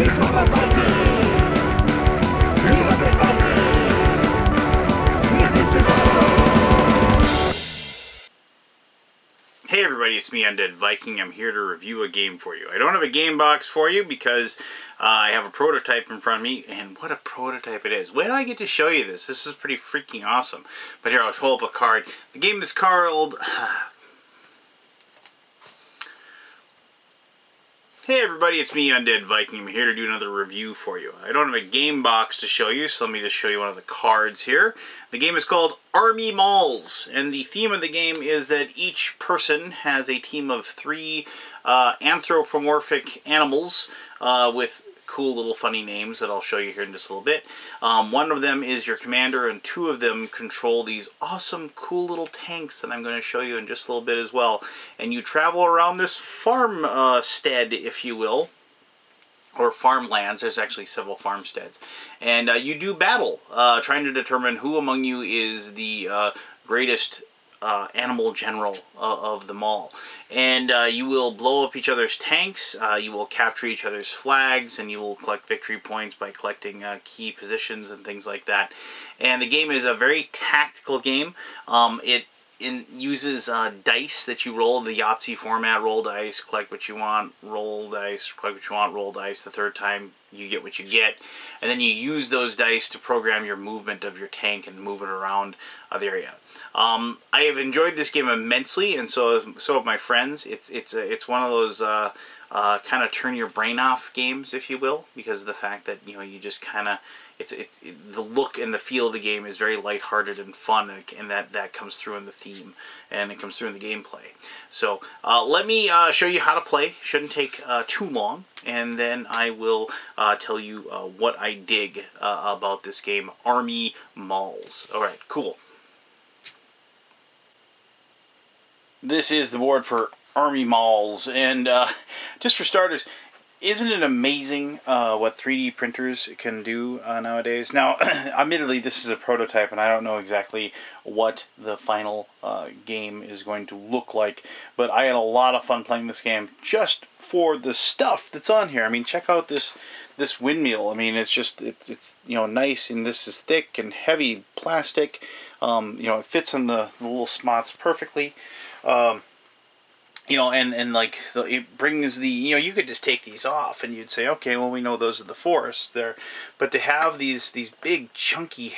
Hey everybody, it's me, Undead Viking. I'm here to review a game for you. I don't have a game box for you because I have a prototype in front of me, and what a prototype it is. When do I get to show you this? This is pretty freaking awesome. But here, I'll hold up a card. The game is called... Hey everybody, it's me, Undead Viking. I'm here to do another review for you. I don't have a game box to show you, so let me just show you one of the cards here. The game is called Armymals, and the theme of the game is that each person has a team of 3 anthropomorphic animals with cool little funny names that I'll show you here in just a little bit. One of them is your commander, and 2 of them control these awesome, cool little tanks that I'm going to show you in just a little bit as well. And you travel around this farmstead, if you will, or farmlands. There's actually several farmsteads. And you do battle, trying to determine who among you is the greatest animal general of them all. And you will blow up each other's tanks, you will capture each other's flags, and you will collect victory points by collecting key positions and things like that. And the game is a very tactical game. It uses dice that you roll, the Yahtzee format. Roll dice, collect what you want, roll dice, collect what you want, roll dice. The third time you get what you get, and then you use those dice to program your movement of your tank and move it around the area. I have enjoyed this game immensely, and so have my friends. It's one of those kind of turn your brain off games, if you will, because of the fact that you just kind of the look and the feel of the game is very lighthearted and fun, and that comes through in the theme, and it comes through in the gameplay. So let me show you how to play. Shouldn't take too long, and then I will tell you what I dig about this game, Armymals. All right, cool. This is the board for Armymals, and just for starters, isn't it amazing what 3D printers can do nowadays? Now, admittedly, this is a prototype, and I don't know exactly what the final game is going to look like, but I had a lot of fun playing this game just for the stuff that's on here. I mean, check out this windmill. I mean, it's nice, and this is thick and heavy plastic. It fits in the little spots perfectly. Like it brings the, you could just take these off and you'd say, okay, well, we know those are the forests there, but to have these big chunky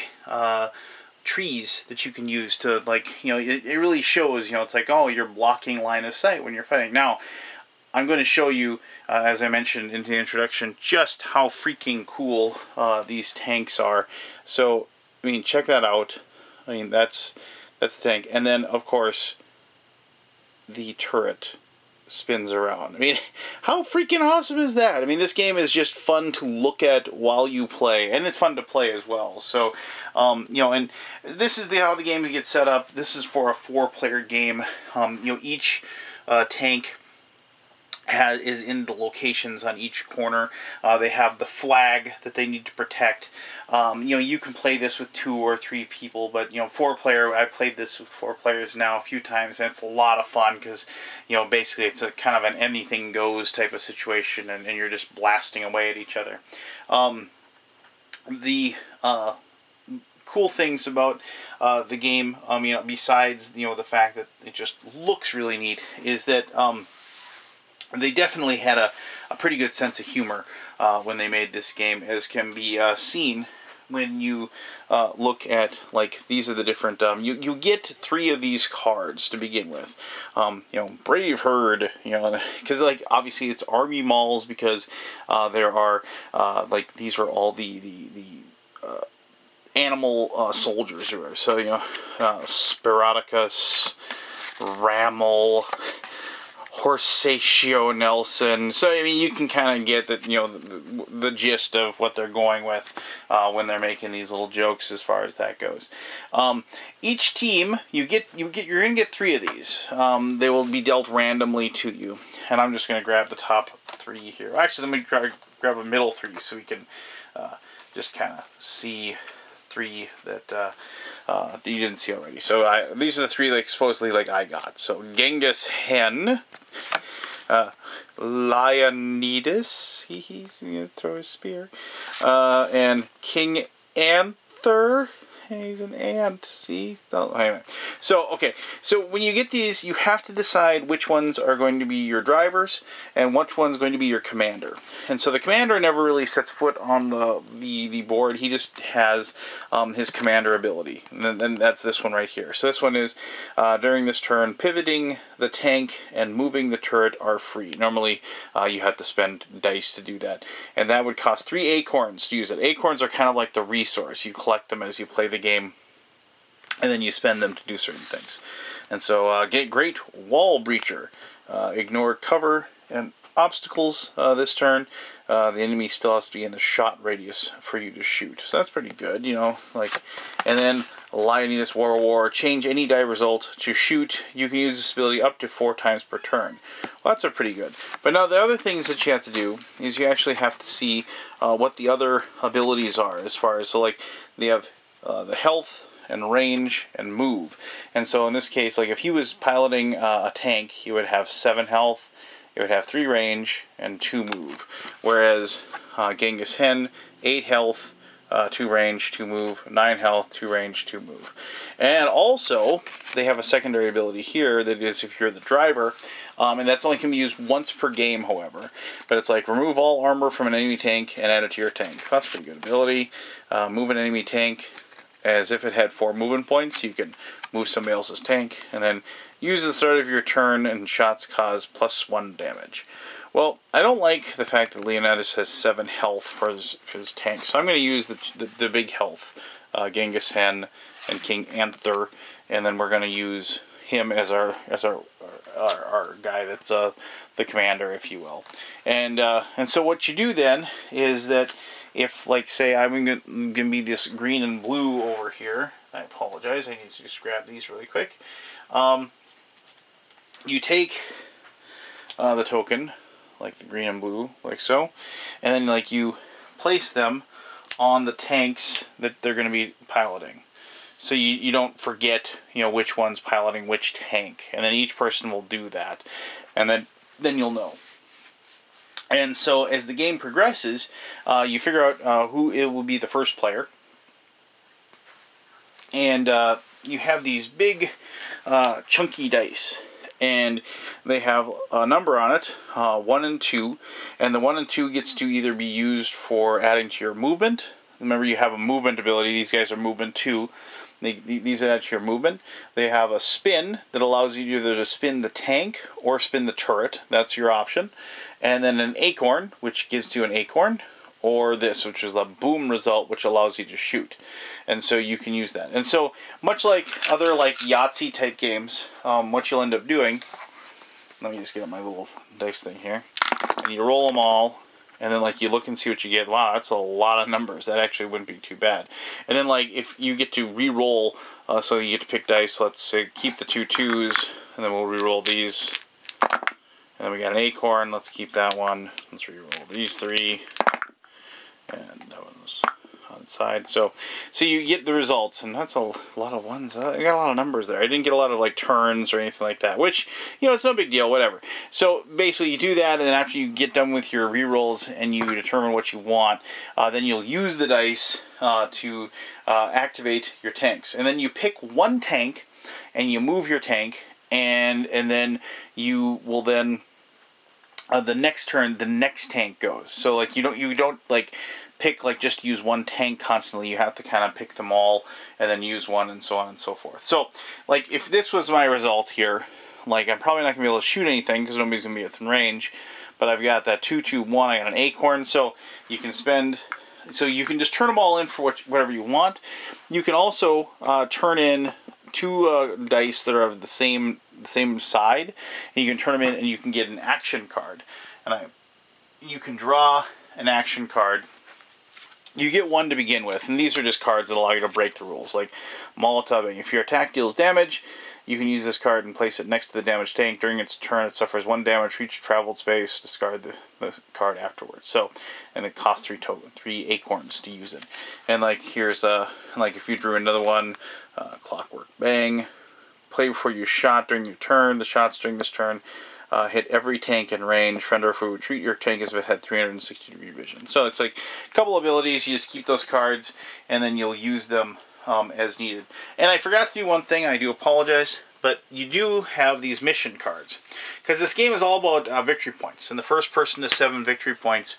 trees that you can use to, like, it really shows, it's like, oh, you're blocking line of sight when you're fighting. Now, I'm going to show you, as I mentioned in the introduction, just how freaking cool these tanks are. So, I mean, check that out. I mean, that's the tank, and then of course the turret spins around. I mean, how freaking awesome is that? I mean, this game is just fun to look at while you play, and it's fun to play as well. So, and this is how the game gets set up. This is for a 4-player game. Each tank is in the locations on each corner. They have the flag that they need to protect. You can play this with 2 or 3 people, but 4-player, I've played this with 4 players now a few times, and it's a lot of fun because basically it's a kind of an anything goes type of situation, and you're just blasting away at each other. The cool things about the game, besides the fact that it just looks really neat, is that they definitely had a pretty good sense of humor when they made this game, as can be seen when you look at, like, these are the different, you get 3 of these cards to begin with. Brave Herd, because, like, obviously it's Armymals because there are, like, these are all the animal soldiers. So, Spiroticus, Rammel, Horsatio Nelson. So, I mean, you can kind of get that, the gist of what they're going with when they're making these little jokes as far as that goes. Each team, you're going to get 3 of these. They will be dealt randomly to you, and I'm just going to grab the top 3 here. Actually, let me grab a middle 3 so we can just kind of see 3 that you didn't see already. So these are the 3 like supposedly like I got. So Genghis Hen, Leonidas. He's going to throw his spear. And King Anther. He's an ant. See? Oh, anyway. So, okay. So, when you get these, you have to decide which ones are going to be your drivers and which one's going to be your commander. And so, the commander never really sets foot on the board. He just has his commander ability. And then that's this one right here. So, this one is, during this turn, pivoting the tank and moving the turret are free. Normally, you have to spend dice to do that. And that would cost 3 acorns to use it. Acorns are kind of like the resource. You collect them as you play the game, and then you spend them to do certain things. And so, get Great Wall Breacher. Ignore cover and obstacles this turn. The enemy still has to be in the shot radius for you to shoot. So that's pretty good, you know. And then Leonidas War. Change any die result to shoot. You can use this ability up to 4 times per turn. Well, that's pretty good. But now the other things that you have to do is you actually have to see what the other abilities are. As far as, so like, they have the health and range and move. And so in this case, like if he was piloting a tank, he would have 7 health, it would have 3 range, and 2 move. Whereas Genghis Hen, 8 health, 2 range, 2 move, 9 health, 2 range, 2 move. And also, they have a secondary ability here that is if you're the driver, and that's only can be used once per game, however. But it's like, remove all armor from an enemy tank and add it to your tank. That's a pretty good ability. Move an enemy tank as if it had 4 movement points. You can move somebody else's tank, and then use the start of your turn, and shots cause +1 damage. Well, I don't like the fact that Leonidas has 7 health for his tank, so I'm going to use the big health, Genghis Hen and King Anther, and then we're going to use him as our guy that's the commander, if you will. And so what you do then is that if, like, say I'm going to be this green and blue over here, I apologize, I need to just grab these really quick. You take the token, like the green and blue, like so, and then like you place them on the tanks that they're going to be piloting. So you don't forget, you know, which one's piloting which tank, and then each person will do that, and then you'll know. And so as the game progresses, you figure out who it will be the first player, and you have these big chunky dice. And they have a number on it, 1 and 2, and the 1 and 2 gets to either be used for adding to your movement. Remember, you have a movement ability. These guys are movement 2. These add to your movement. They have a spin that allows you either to spin the tank or spin the turret. That's your option. And then an acorn, which gives you an acorn, or this, which is a boom result, which allows you to shoot. And so you can use that. And so, much like other like Yahtzee type games, what you'll end up doing, let me just get up my little dice thing here, and you roll them all, and then like you look and see what you get. Wow, that's a lot of numbers. That actually wouldn't be too bad. And then like if you get to re-roll, so you get to pick dice, let's say keep the 2 2s, and then we'll re-roll these. And then we got an acorn, let's keep that one. Let's re-roll these 3. And that one's on the side. So you get the results, and that's a lot of ones. I got a lot of numbers there. I didn't get a lot of like turns or anything like that, which, you know, it's no big deal, whatever. So basically you do that, and then after you get done with your rerolls and you determine what you want, then you'll use the dice to activate your tanks. And then you pick one tank and you move your tank, and then you will then the next turn, the next tank goes. So like you don't like pick like just use one tank constantly. You have to kind of pick them all and then use one, and so on and so forth. So like if this was my result here, like I'm probably not gonna be able to shoot anything because nobody's gonna be within range. But I've got that 2 2 1. I got an acorn, so you can spend. So you can just turn them all in for whatever you want. You can also turn in 2 dice that are of the same side, and you can turn them in, and you can get an action card. And you can draw an action card. You get 1 to begin with, and these are just cards that allow you to break the rules, like Molotoving. If your attack deals damage, you can use this card and place it next to the damaged tank. During its turn, it suffers 1 damage for each traveled space. Discard the card afterwards. So, and it costs 3 acorns to use it. And like here's like if you drew another one, Clockwork Bang. Play before you shot during your turn. The shots during this turn hit every tank in range. Friend or foe retreat. Your tank has had 360-degree vision. So it's like a couple abilities. You just keep those cards, and then you'll use them as needed. And I forgot to do one thing. I do apologize. But you do have these mission cards. Because this game is all about victory points. And the first person to 7 victory points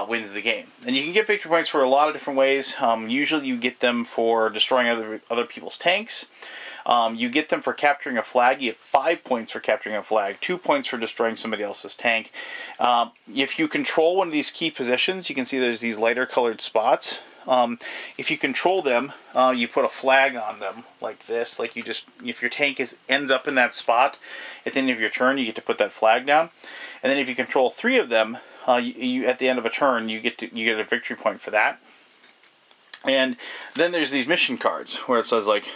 wins the game. And you can get victory points for a lot of different ways. Usually you get them for destroying other people's tanks. You get them for capturing a flag. You get 5 points for capturing a flag. 2 points for destroying somebody else's tank. If you control one of these key positions, you can see there's these lighter colored spots. If you control them, you put a flag on them like this. Like if your tank ends up in that spot at the end of your turn, you get to put that flag down. And then if you control 3 of them, you at the end of a turn, you get a victory point for that. And then there's these mission cards where it says like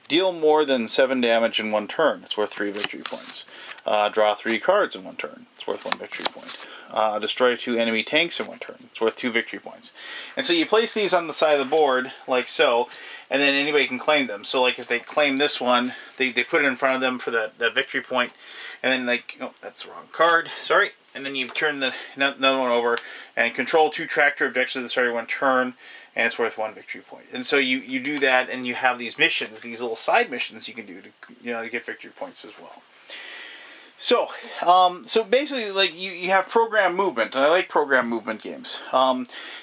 deal more than 7 damage in 1 turn. It's worth 3 victory points. Draw 3 cards in 1 turn. It's worth 1 victory point. Destroy 2 enemy tanks in 1 turn. It's worth 2 victory points. And so you place these on the side of the board, like so, and then anybody can claim them. So like if they claim this one, they put it in front of them for that victory point, and then like, oh, that's the wrong card, sorry. And then you turn another one over, and control 2 tractor objectives at the start of 1 turn, and it's worth 1 victory point. And so you do that, and you have these missions, these little side missions you can do to get victory points as well. So, so basically, like, you have program movement, and I like program movement games.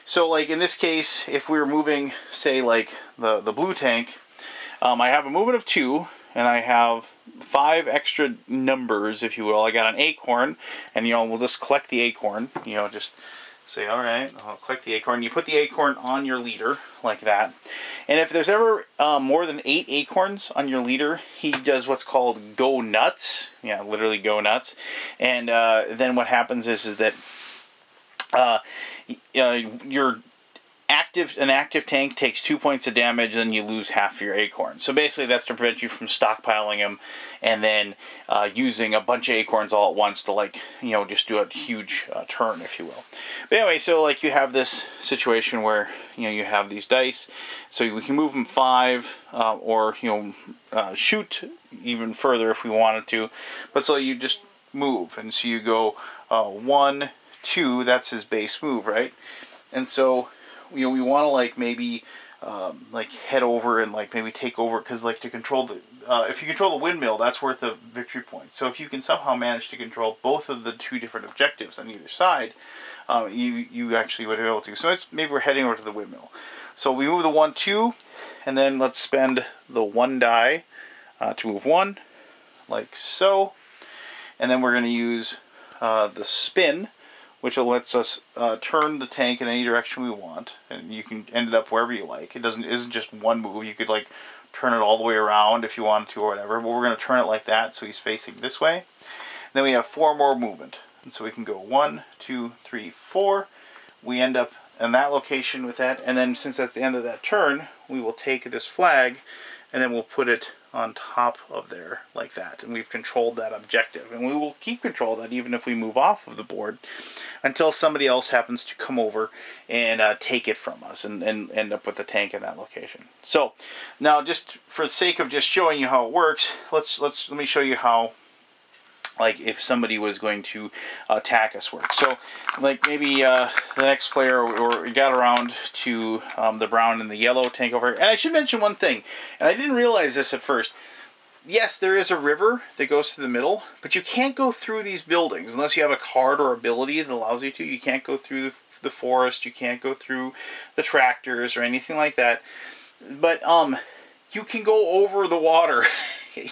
So, like, in this case, if we were moving, say, like, the blue tank, I have a movement of 2, and I have 5 extra numbers, if you will. I got an acorn, and, we'll just collect the acorn, just say, all right, I'll collect the acorn. You put the acorn on your leader, like that. And if there's ever more than 8 acorns on your leader, he does what's called go nuts. Yeah, literally go nuts. And then what happens is that an active tank takes 2 points of damage, and you lose half of your acorns. So basically that's to prevent you from stockpiling them and then using a bunch of acorns all at once to, like, just do a huge turn, if you will. But anyway, so like you have this situation where you have these dice, so we can move them 5 or shoot even further if we wanted to. But so you just move, and so you go 1, 2. That's his base move, right? And so we want to, like, maybe like head over and, like, maybe take over, because, like, to control the if you control the windmill, that's worth a victory point. So if you can somehow manage to control both of the 2 different objectives on either side, you actually would be able to. So maybe we're heading over to the windmill. So we move the 1, 2, and then let's spend the 1 die to move 1, like so. And then we're going to use the spin, which lets us turn the tank in any direction we want, and you can end it up wherever you like. It isn't just one move. You could, like, turn it all the way around if you wanted to or whatever, but we're going to turn it like that so he's facing this way. Then we have 4 more movement, and so we can go 1, 2, 3, 4. We end up in that location with that, and then since that's the end of that turn, we will take this flag, and then we'll put it on top of there like that, and we've controlled that objective, and we will keep control of that even if we move off of the board until somebody else happens to come over and take it from us and end up with the tank in that location. So now, just for the sake of just showing you how it works, let me show you how, like, if somebody was going to attack us work. So, like, maybe the next player or got around to the brown and the yellow tank over. And I should mention one thing, and I didn't realize this at first. Yes, there is a river that goes through the middle, but you can't go through these buildings unless you have a card or ability that allows you to. You can't go through the forest, you can't go through the tractors or anything like that. But you can go over the water.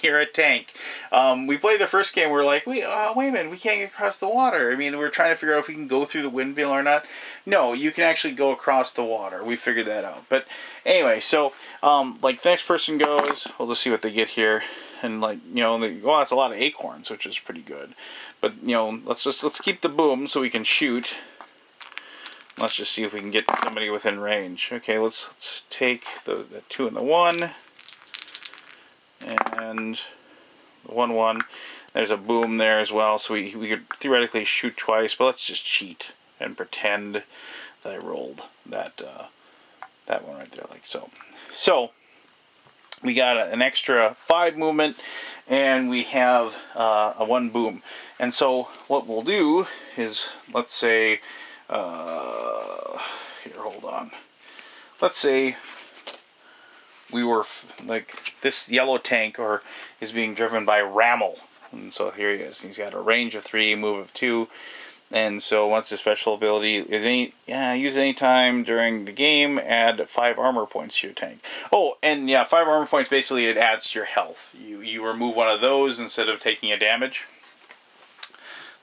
You're a tank. We played the first game. We're like, wait a minute, we can't get across the water. I mean, we're trying to figure out if we can go through the windmill or not. No, you can actually go across the water. We figured that out. But anyway, so like, the next person goes. We'll just see what they get here, and, like, well, that's a lot of acorns, which is pretty good. But let's keep the boom so we can shoot. Let's just see if we can get somebody within range. Okay, let's take the 2 and the 1. And the 1, 1. There's a boom there as well, so we could theoretically shoot twice, but let's just cheat and pretend that I rolled that one right there, like so. So we got an extra 5 movement, and we have a 1 boom. And so what we'll do is, let's say, here, hold on. Let's say we were, like, this yellow tank is being driven by Armymals. And so here he is. He's got a range of 3, move of 2. And so once the special ability is use any time during the game, add 5 armor points to your tank. Oh, and yeah, 5 armor points, basically it adds to your health. You remove one of those instead of taking a damage.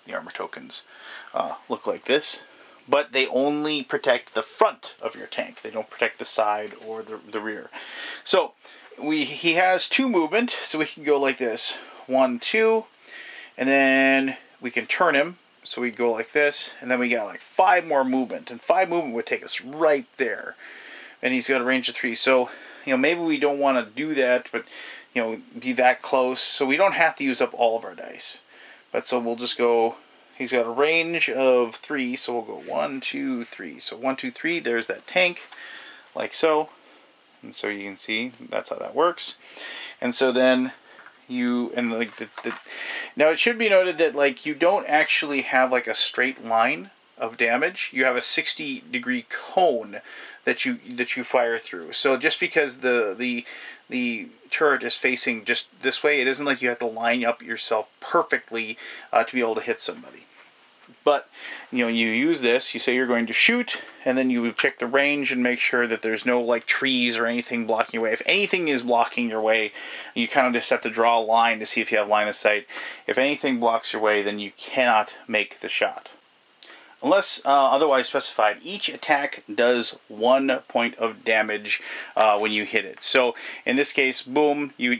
The armor tokens look like this, but they only protect the front of your tank. They don't protect the side or the rear. So he has 2 movement, so we can go like this. 1, 2, and then we can turn him. So we go like this, and then we got like 5 more movement, and 5 movement would take us right there. And he's got a range of 3, so maybe we don't want to do that, but be that close, so we don't have to use up all of our dice. But so we'll just go. He's got a range of 3, so we'll go 1, 2, 3. So 1, 2, 3. There's that tank, like so, and so you can see that's how that works. And so then. Now it should be noted that like you don't actually have like a straight line of damage. You have a 60-degree cone that you fire through. So just because the turret is facing just this way, it isn't like you have to line up yourself perfectly to be able to hit somebody. But you use this, you say you're going to shoot, and then you check the range and make sure that there's no like trees or anything blocking your way. If anything is blocking your way, you kind of just have to draw a line to see if you have line of sight. If anything blocks your way, then you cannot make the shot. Unless otherwise specified, each attack does 1 point of damage when you hit it. So in this case, boom, you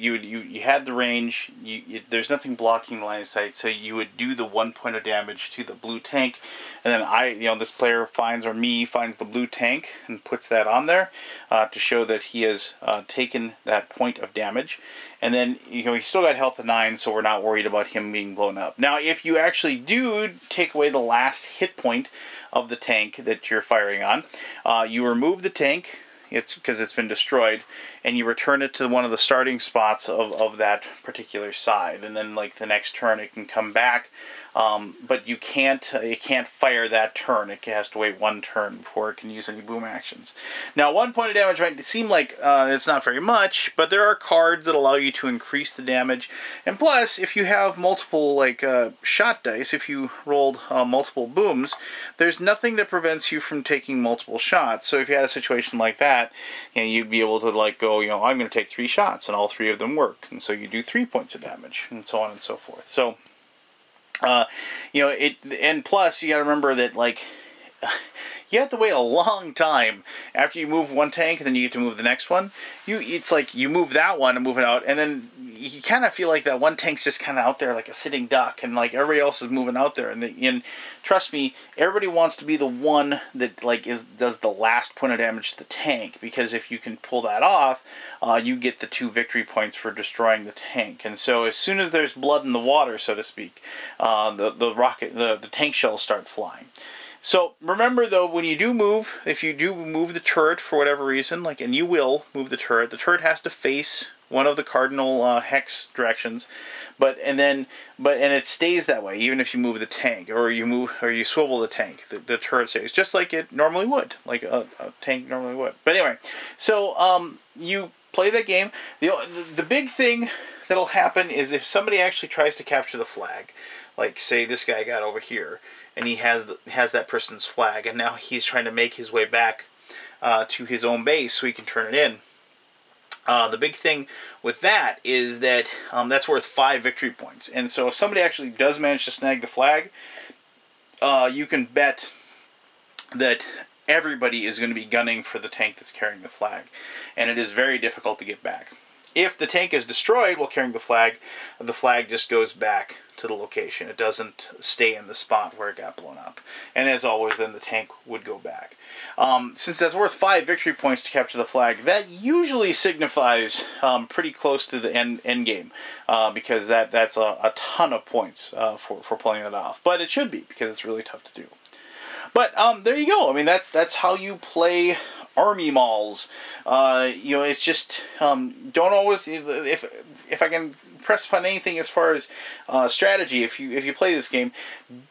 had the range. There's nothing blocking the line of sight, so you would do the 1 point of damage to the blue tank, and then this player finds the blue tank and puts that on there to show that he has taken that point of damage. And then, he's still got health of 9, so we're not worried about him being blown up. Now, if you actually do take away the last hit point of the tank that you're firing on, you remove the tank, because it's been destroyed, and you return it to one of the starting spots of that particular side. And then, like, the next turn, it can come back. But it can't fire that turn. It has to wait 1 turn before it can use any boom actions. Now, 1 point of damage might seem like it's not very much, but there are cards that allow you to increase the damage. And plus, if you have multiple shot dice, if you rolled multiple booms, there's nothing that prevents you from taking multiple shots. So if you had a situation like that, you'd be able to go, I'm going to take 3 shots, and all 3 of them work, and so you do 3 points of damage, and so on and so forth. So. And plus you got to remember that you have to wait a long time after you move one tank, and then you get to move the next one. It's like you move that one and move it out, and then you kind of feel like that one tank's just kind of out there like a sitting duck, and like everybody else is moving out there. And trust me, everybody wants to be the one that does the last point of damage to the tank, because if you can pull that off, you get the 2 victory points for destroying the tank. And so as soon as there's blood in the water, so to speak, the tank shells start flying. So remember though, when you do move, if you do move the turret for whatever reason, and you will move the turret has to face one of the cardinal hex directions, and it stays that way even if you move the tank or you swivel the tank. The turret stays just like it normally would, like a tank normally would. But anyway, so you play that game. The big thing that'll happen is if somebody actually tries to capture the flag, like say this guy got over here and he has that person's flag, and now he's trying to make his way back to his own base so he can turn it in. The big thing with that is that that's worth 5 victory points. And so if somebody actually does manage to snag the flag, you can bet that everybody is going to be gunning for the tank that's carrying the flag. And it is very difficult to get back. If the tank is destroyed while carrying the flag just goes back to the location. It doesn't stay in the spot where it got blown up. And as always, then the tank would go back. Since that's worth 5 victory points to capture the flag, that usually signifies pretty close to the end game, because that's a ton of points for pulling it off. But it should be, because it's really tough to do. But there you go. I mean, that's how you play Armymals. You know, it's just don't always, if I can press upon anything as far as strategy, if you play this game,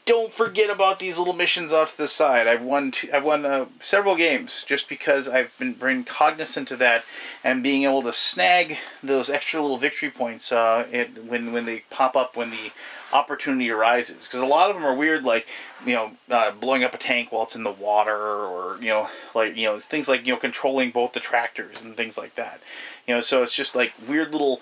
don't forget about these little missions off to the side. I've won several games just because I've been cognizant of that and being able to snag those extra little victory points when they pop up when the opportunity arises, because a lot of them are weird, like, you know, blowing up a tank while it's in the water, or, you know, like, you know, things like, you know, controlling both the tractors and things like that, you know. So it's just like weird little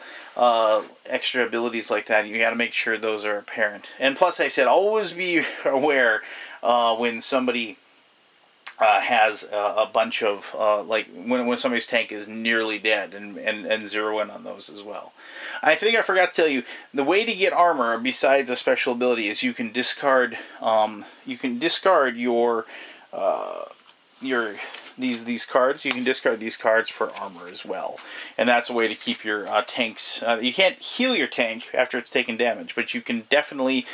extra abilities like that. You got to make sure those are apparent. And plus, I said, always be aware when somebody has a bunch of like when somebody's tank is nearly dead, and zero in on those as well. I think I forgot to tell you, the way to get armor besides a special ability is you can discard your these cards. You can discard these cards for armor as well, and that's a way to keep your tanks. You can't heal your tank after it's taken damage, but you can definitely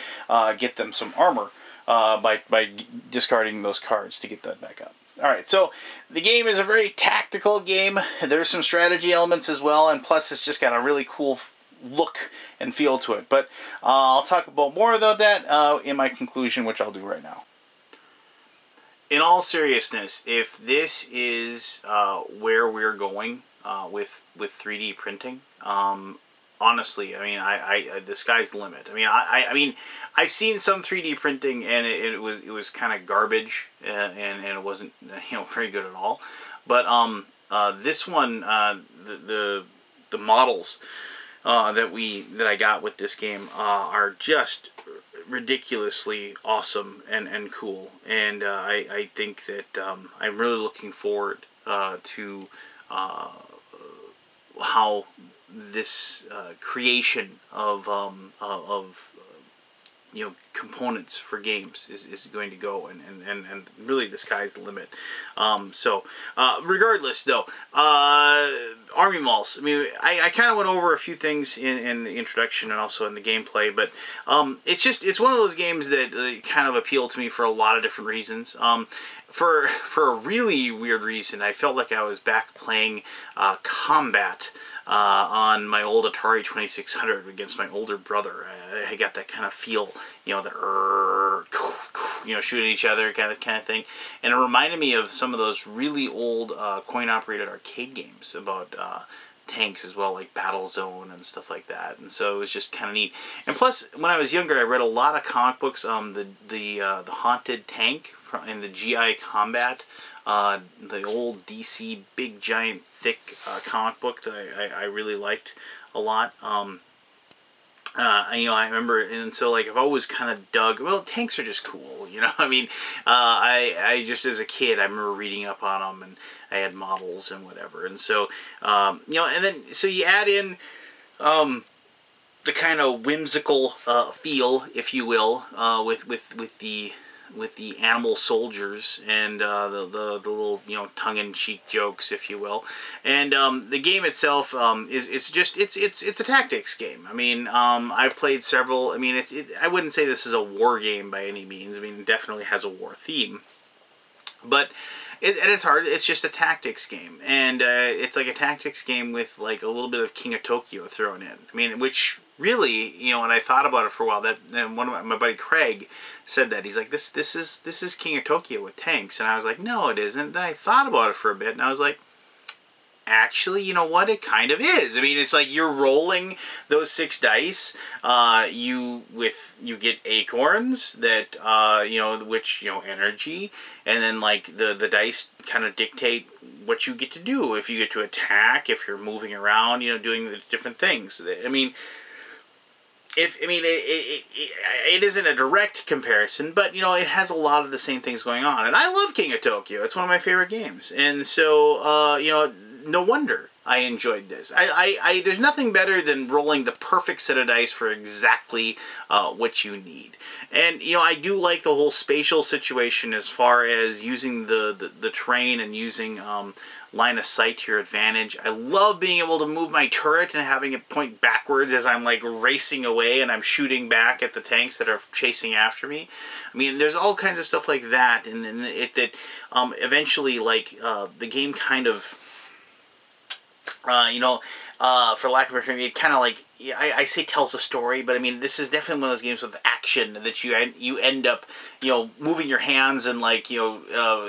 get them some armor by discarding those cards to get that back up. Alright, so the game is a very tactical game. There's some strategy elements as well, and plus it's just got a really cool look and feel to it. But I'll talk about more about that in my conclusion, which I'll do right now. In all seriousness, if this is where we're going with 3D printing, honestly, I mean, the sky's the limit. I mean, I've seen some 3D printing, and it was kind of garbage, and it wasn't, you know, very good at all. But this one, the models that I got with this game are just ridiculously awesome and cool, and I think that I'm really looking forward to how this creation of you know, components for games is going to go, and really the sky's the limit. So regardless though, Armymals, I mean, I kind of went over a few things in the introduction and also in the gameplay, but it's one of those games that kind of appealed to me for a lot of different reasons. For a really weird reason, I felt like I was back playing Combat on my old Atari 2600 against my older brother. I got that kind of feel, you know, you know, shoot at each other kind of thing, and it reminded me of some of those really old coin-operated arcade games about tanks as well, like Battlezone and stuff like that. And so it was just kind of neat. And plus, when I was younger, I read a lot of comic books. The Haunted Tank in the GI Combat. The old DC big giant thick comic book that I really liked a lot. You know, I remember, and so like I've always kind of dug. Well, tanks are just cool, you know. I mean, I just as a kid I remember reading up on them, and I had models and whatever. And so you know, and then so you add in the kind of whimsical feel, if you will, with the animal soldiers and the little, you know, tongue-in-cheek jokes, if you will, and the game itself is just it's a tactics game. I mean, I've played several. I mean, I wouldn't say this is a war game by any means. I mean, it definitely has a war theme, but at its heart, it's just a tactics game, and it's like a tactics game with like a little bit of King of Tokyo thrown in. I mean, which really, you know, when I thought about it for a while, that and one of my buddy Craig said that he's like, this is King of Tokyo with tanks, and I was like, no, it isn't. Then I thought about it for a bit, and I was like, actually, you know what? It kind of is. I mean, it's like you're rolling those 6 dice. You get acorns that you know, which, you know, energy, and then like the dice kind of dictate what you get to do. If you get to attack, if you're moving around, you know, doing the different things. I mean, it isn't a direct comparison, but, you know, it has a lot of the same things going on. And I love King of Tokyo. It's one of my favorite games. And so, you know, no wonder I enjoyed this. There's nothing better than rolling the perfect set of dice for exactly what you need. And, you know, I do like the whole spatial situation as far as using the terrain and using line of sight to your advantage. I love being able to move my turret and having it point backwards as I'm like racing away and I'm shooting back at the tanks that are chasing after me. I mean, there's all kinds of stuff like that, and eventually, like, the game kind of, you know, for lack of a better term, it kind of like, I say tells a story, but I mean, this is definitely one of those games with action that you end up, you know, moving your hands and like, you know,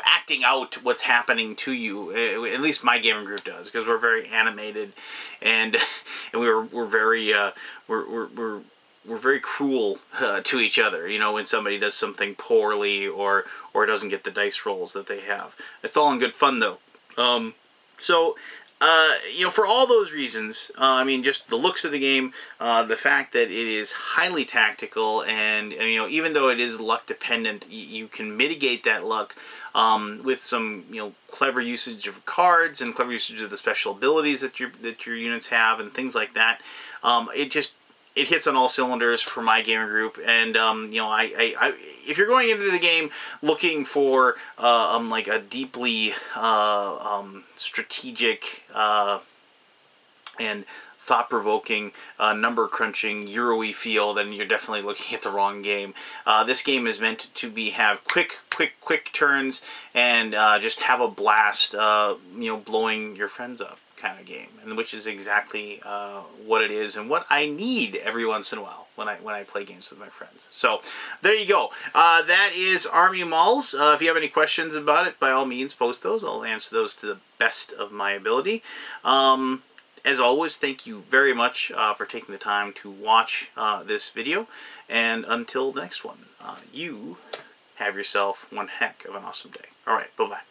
acting out what's happening to you. At least my gaming group does, because we're very animated, and we're very we're very cruel to each other. You know, when somebody does something poorly or doesn't get the dice rolls that they have. It's all in good fun though. You know, for all those reasons, I mean, just the looks of the game, the fact that it is highly tactical, and you know, even though it is luck dependent, you can mitigate that luck with some, you know, clever usage of cards and clever usage of the special abilities that your units have and things like that. It hits on all cylinders for my gamer group, and you know, if you're going into the game looking for like a deeply strategic and thought-provoking, number-crunching, Euro-y feel, then you're definitely looking at the wrong game. This game is meant to have quick turns and just have a blast, you know, blowing your friends up kind of game, and which is exactly what it is and what I need every once in a while when I play games with my friends. So there you go. That is Armymals. If you have any questions about it, by all means post those. I'll answer those to the best of my ability. As always, thank you very much for taking the time to watch this video, and until the next one, you have yourself one heck of an awesome day. Alright, bye-bye.